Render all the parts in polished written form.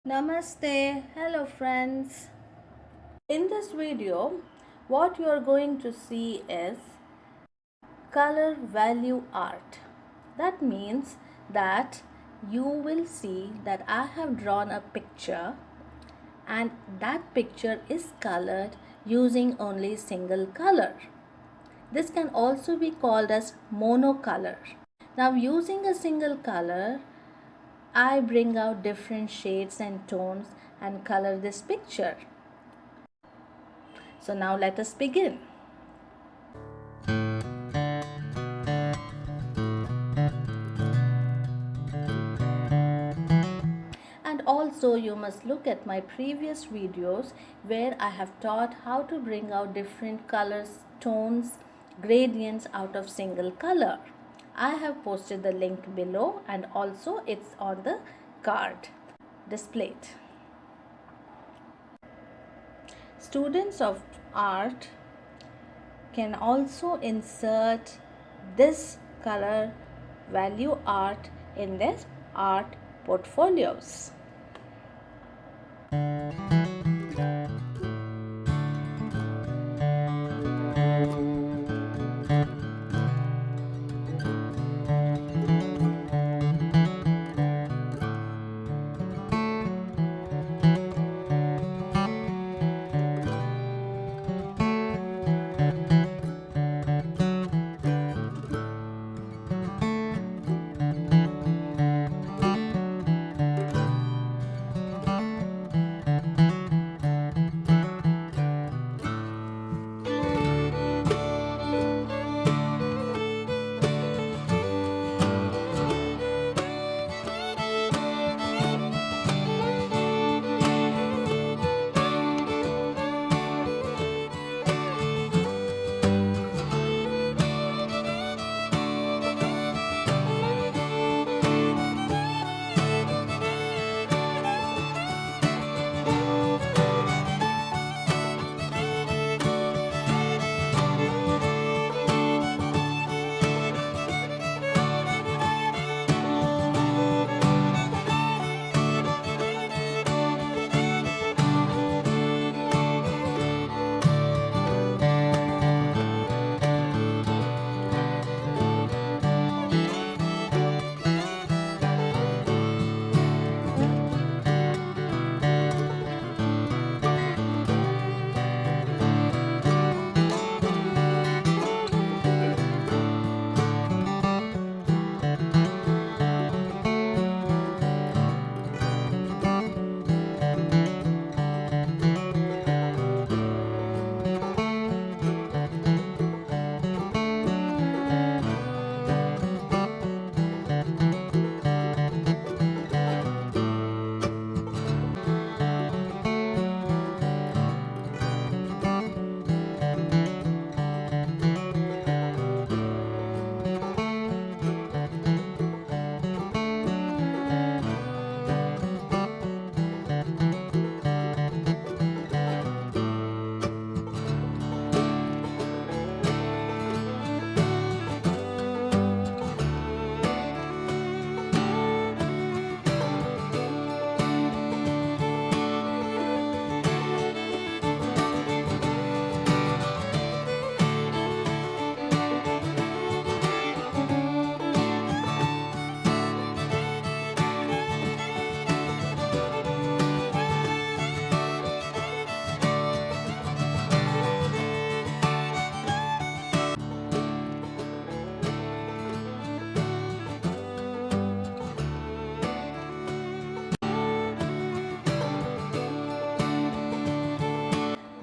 Namaste, hello friends. In this video, what you are going to see is color value art. That means that you will see that I have drawn a picture and that picture is colored using only single color. This can also be called as monocolor. Now using a single color, I bring out different shades and tones and color this picture. So now let us begin. And also you must look at my previous videos where I have taught how to bring out different colors, tones, gradients out of single color. I have posted the link below and also it's on the card displayed. Students of art can also insert this color value art in their art portfolios.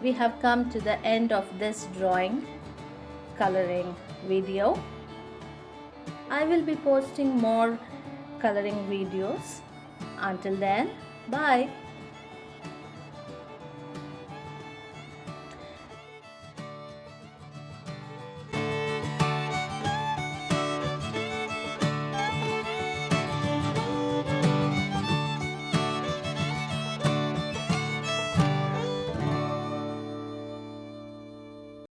We have come to the end of this drawing coloring video. I will be posting more coloring videos. Until then, bye.